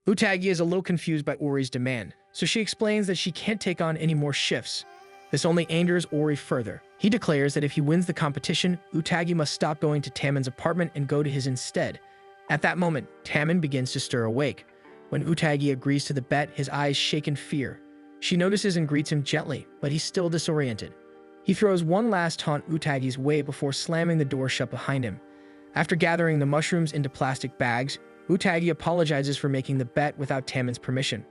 Utagi is a little confused by Ori's demand, so she explains that she can't take on any more shifts. This only angers Ori further. He declares that if he wins the competition, Utagi must stop going to Taman's apartment and go to his instead. At that moment, Taman begins to stir awake. When Utagi agrees to the bet, his eyes shake in fear. She notices and greets him gently, but he's still disoriented. He throws one last taunt Utagi's way before slamming the door shut behind him. After gathering the mushrooms into plastic bags, Utagi apologizes for making the bet without Taman's permission.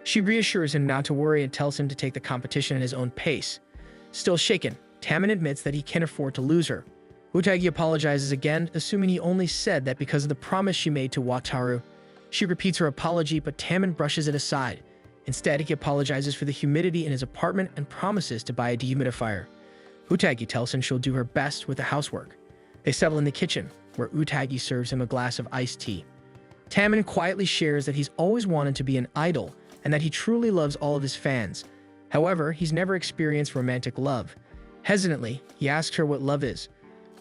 She reassures him not to worry and tells him to take the competition at his own pace. Still shaken, Taman admits that he can't afford to lose her. Utagi apologizes again, assuming he only said that because of the promise she made to Wataru. She repeats her apology, but Taman brushes it aside. Instead, he apologizes for the humidity in his apartment and promises to buy a dehumidifier. Utagi tells him she'll do her best with the housework. They settle in the kitchen, where Utagi serves him a glass of iced tea. Taman quietly shares that he's always wanted to be an idol and that he truly loves all of his fans. However, he's never experienced romantic love. Hesitantly, he asks her what love is.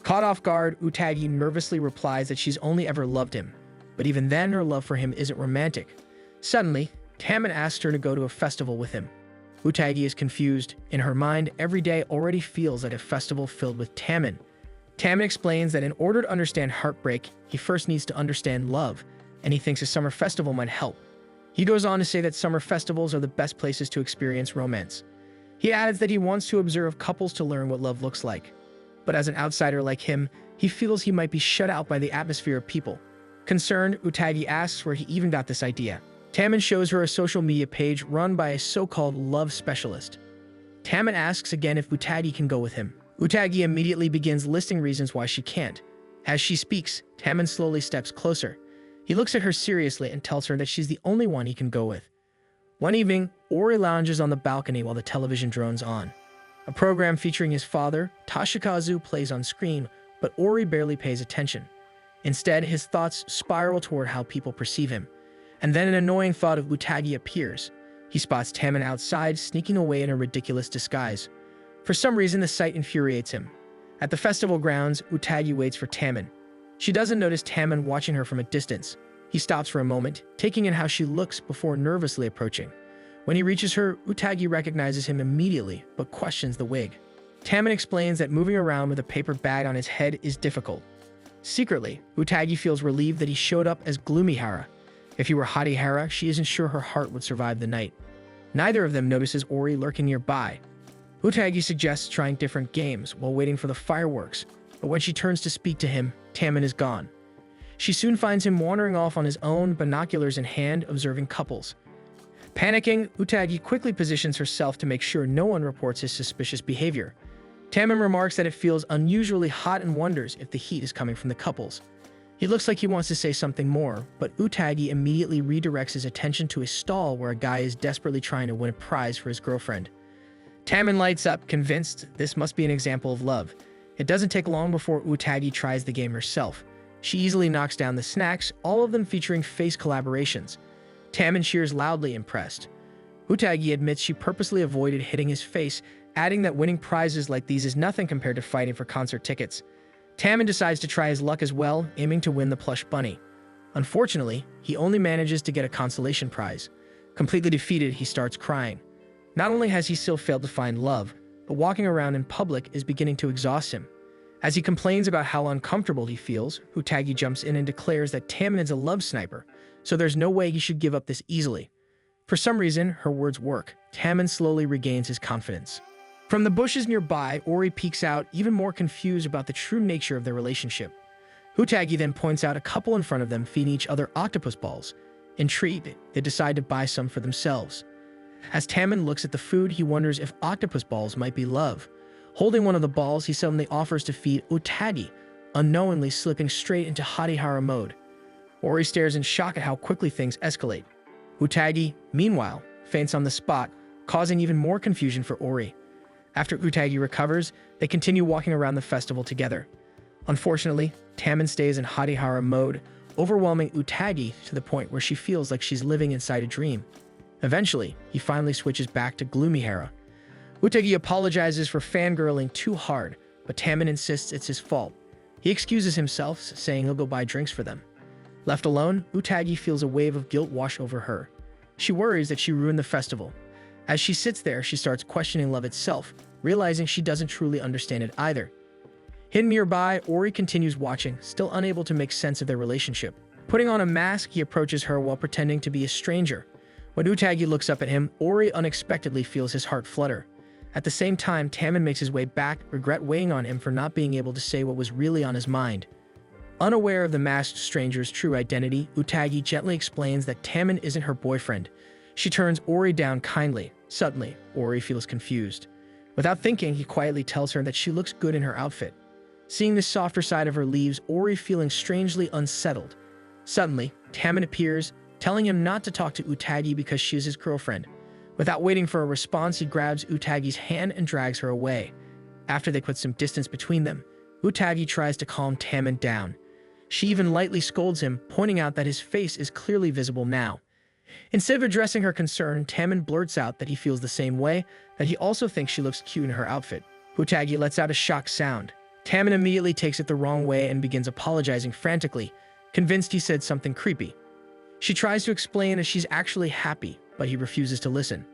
Caught off guard, Utagi nervously replies that she's only ever loved him, but even then her love for him isn't romantic. Suddenly, Taman asks her to go to a festival with him. Utagi is confused. In her mind, every day already feels like a festival filled with Taman. Taman explains that in order to understand heartbreak, he first needs to understand love, and he thinks a summer festival might help. He goes on to say that summer festivals are the best places to experience romance. He adds that he wants to observe couples to learn what love looks like. But as an outsider like him, he feels he might be shut out by the atmosphere of people. Concerned, Utagi asks where he even got this idea. Taman shows her a social media page run by a so-called love specialist. Taman asks again if Utagi can go with him. Utagi immediately begins listing reasons why she can't. As she speaks, Taman slowly steps closer. He looks at her seriously and tells her that she's the only one he can go with. One evening, Ori lounges on the balcony while the television drones on. A program featuring his father, Toshikazu, plays on screen, but Ori barely pays attention. Instead, his thoughts spiral toward how people perceive him. And then an annoying thought of Utagi appears. He spots Taman outside, sneaking away in a ridiculous disguise. For some reason, the sight infuriates him. At the festival grounds, Utagi waits for Taman. She doesn't notice Taman watching her from a distance. He stops for a moment, taking in how she looks before nervously approaching. When he reaches her, Utagi recognizes him immediately, but questions the wig. Taman explains that moving around with a paper bag on his head is difficult. Secretly, Utagi feels relieved that he showed up as Gloomyhara. If he were Hatihara, she isn't sure her heart would survive the night. Neither of them notices Ori lurking nearby. Utagi suggests trying different games while waiting for the fireworks, but when she turns to speak to him, Taman is gone. She soon finds him wandering off on his own, binoculars in hand, observing couples. Panicking, Utagi quickly positions herself to make sure no one reports his suspicious behavior. Taman remarks that it feels unusually hot and wonders if the heat is coming from the couples. He looks like he wants to say something more, but Utagi immediately redirects his attention to a stall where a guy is desperately trying to win a prize for his girlfriend. Taman lights up, convinced this must be an example of love. It doesn't take long before Utagi tries the game herself. She easily knocks down the snacks, all of them featuring face collaborations. Taman cheers loudly, impressed. Utagi admits she purposely avoided hitting his face, adding that winning prizes like these is nothing compared to fighting for concert tickets. Taman decides to try his luck as well, aiming to win the plush bunny. Unfortunately, he only manages to get a consolation prize. Completely defeated, he starts crying. Not only has he still failed to find love, but walking around in public is beginning to exhaust him. As he complains about how uncomfortable he feels, Utagi jumps in and declares that Taman is a love sniper, so there's no way he should give up this easily. For some reason, her words work. Taman slowly regains his confidence. From the bushes nearby, Ori peeks out, even more confused about the true nature of their relationship. Utagi then points out a couple in front of them feeding each other octopus balls. Intrigued, they decide to buy some for themselves. As Taman looks at the food, he wonders if octopus balls might be love. Holding one of the balls, he suddenly offers to feed Utagi, unknowingly slipping straight into Hatihara mode. Ori stares in shock at how quickly things escalate. Utagi, meanwhile, faints on the spot, causing even more confusion for Ori. After Utagi recovers, they continue walking around the festival together. Unfortunately, Taman stays in Hatihara mode, overwhelming Utagi to the point where she feels like she's living inside a dream. Eventually, he finally switches back to Gloomyhara. Utagi apologizes for fangirling too hard, but Taman insists it's his fault. He excuses himself, saying he'll go buy drinks for them. Left alone, Utagi feels a wave of guilt wash over her. She worries that she ruined the festival. As she sits there, she starts questioning love itself, realizing she doesn't truly understand it either. Hidden nearby, Ori continues watching, still unable to make sense of their relationship. Putting on a mask, he approaches her while pretending to be a stranger. When Utagi looks up at him, Ori unexpectedly feels his heart flutter. At the same time, Tamon makes his way back, regret weighing on him for not being able to say what was really on his mind. Unaware of the masked stranger's true identity, Utagi gently explains that Tamon isn't her boyfriend. She turns Ori down kindly. Suddenly, Ori feels confused. Without thinking, he quietly tells her that she looks good in her outfit. Seeing the softer side of her leaves, Ori feeling strangely unsettled. Suddenly, Tamon appears, telling him not to talk to Utagi because she is his girlfriend. Without waiting for a response, he grabs Utagi's hand and drags her away. After they put some distance between them, Utagi tries to calm Tamon down. She even lightly scolds him, pointing out that his face is clearly visible now. Instead of addressing her concern, Tamon blurts out that he feels the same way, that he also thinks she looks cute in her outfit. Utagi lets out a shocked sound. Tamon immediately takes it the wrong way and begins apologizing frantically, convinced he said something creepy. She tries to explain that she's actually happy, but he refuses to listen.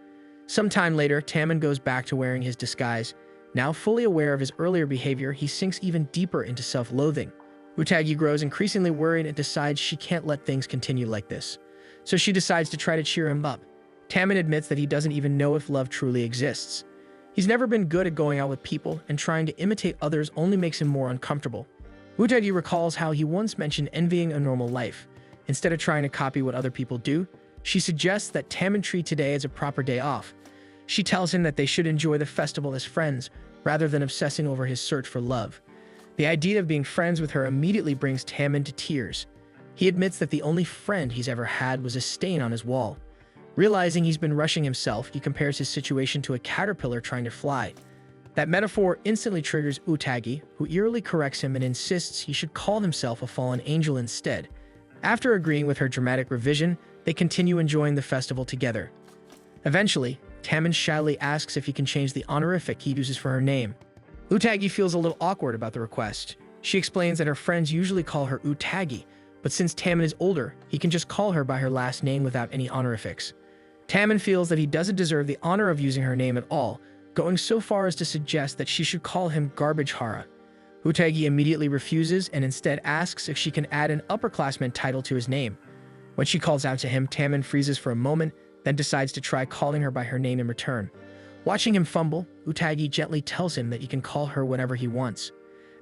Sometime later, Tamon goes back to wearing his disguise. Now fully aware of his earlier behavior, he sinks even deeper into self-loathing. Utagi grows increasingly worried and decides she can't let things continue like this. So she decides to try to cheer him up. Tamon admits that he doesn't even know if love truly exists. He's never been good at going out with people, and trying to imitate others only makes him more uncomfortable. Utagi recalls how he once mentioned envying a normal life. Instead of trying to copy what other people do, she suggests that Tamon treat today as a proper day off. She tells him that they should enjoy the festival as friends, rather than obsessing over his search for love. The idea of being friends with her immediately brings Tamon to tears. He admits that the only friend he's ever had was a stain on his wall. Realizing he's been rushing himself, he compares his situation to a caterpillar trying to fly. That metaphor instantly triggers Utagi, who eerily corrects him and insists he should call himself a fallen angel instead. After agreeing with her dramatic revision, they continue enjoying the festival together. Eventually, Tamon shyly asks if he can change the honorific he uses for her name. Utagi feels a little awkward about the request. She explains that her friends usually call her Utagi, but since Tamon is older, he can just call her by her last name without any honorifics. Tamon feels that he doesn't deserve the honor of using her name at all, going so far as to suggest that she should call him Garbage Hara. Utagi immediately refuses and instead asks if she can add an upperclassman title to his name. When she calls out to him, Tamon freezes for a moment, then decides to try calling her by her name in return. Watching him fumble, Utagi gently tells him that he can call her whatever he wants.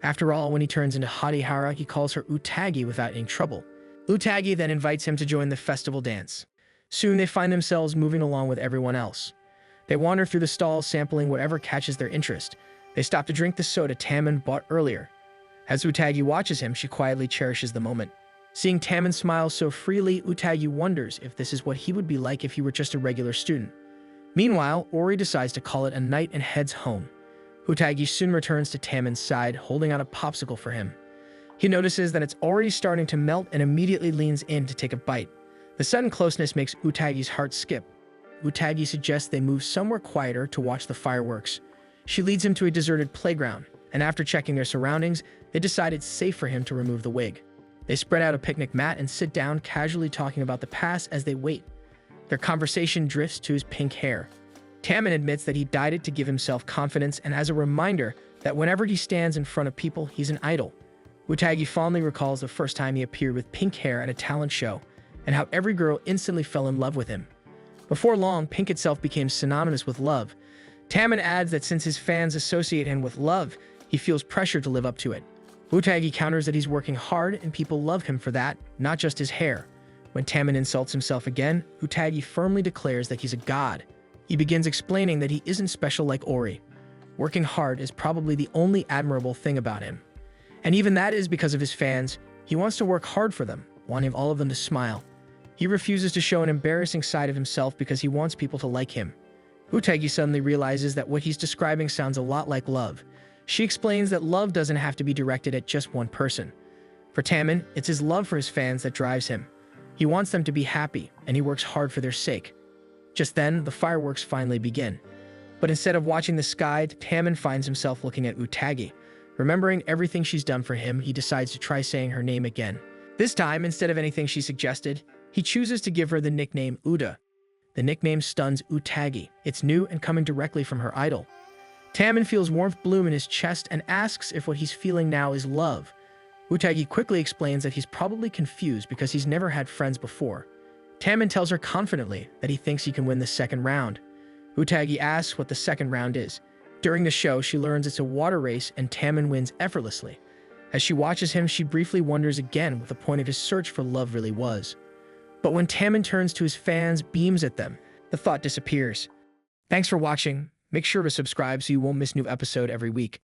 After all, when he turns into Harihara, he calls her Utagi without any trouble. Utagi then invites him to join the festival dance. Soon they find themselves moving along with everyone else. They wander through the stalls, sampling whatever catches their interest. They stop to drink the soda Tamon bought earlier. As Utagi watches him, she quietly cherishes the moment. Seeing Tamon smile so freely, Utagi wonders if this is what he would be like if he were just a regular student. Meanwhile, Ori decides to call it a night and heads home. Utagi soon returns to Tamon's side, holding out a popsicle for him. He notices that it's already starting to melt and immediately leans in to take a bite. The sudden closeness makes Utagi's heart skip. Utagi suggests they move somewhere quieter to watch the fireworks. She leads him to a deserted playground, and after checking their surroundings, they decide it's safe for him to remove the wig. They spread out a picnic mat and sit down, casually talking about the past as they wait. Their conversation drifts to his pink hair. Tamon admits that he dyed it to give himself confidence and as a reminder that whenever he stands in front of people, he's an idol. Utagi fondly recalls the first time he appeared with pink hair at a talent show, and how every girl instantly fell in love with him. Before long, pink itself became synonymous with love. Tamon adds that since his fans associate him with love, he feels pressure to live up to it. Utagi counters that he's working hard and people love him for that, not just his hair. When Tamon insults himself again, Utagi firmly declares that he's a god. He begins explaining that he isn't special like Ori. Working hard is probably the only admirable thing about him. And even that is because of his fans. He wants to work hard for them, wanting all of them to smile. He refuses to show an embarrassing side of himself because he wants people to like him. Utagi suddenly realizes that what he's describing sounds a lot like love. She explains that love doesn't have to be directed at just one person. For Tamon, it's his love for his fans that drives him. He wants them to be happy, and he works hard for their sake. Just then, the fireworks finally begin. But instead of watching the sky, Tamon finds himself looking at Utagi. Remembering everything she's done for him, he decides to try saying her name again. This time, instead of anything she suggested, he chooses to give her the nickname Uda. The nickname stuns Utagi. It's new and coming directly from her idol. Taman feels warmth bloom in his chest and asks if what he's feeling now is love. Utagi quickly explains that he's probably confused because he's never had friends before. Taman tells her confidently that he thinks he can win the second round. Utagi asks what the second round is. During the show, she learns it's a water race and Taman wins effortlessly. As she watches him, she briefly wonders again what the point of his search for love really was. But when Taman turns to his fans, beams at them, the thought disappears. Thanks for watching. Make sure to subscribe so you won't miss new episode every week.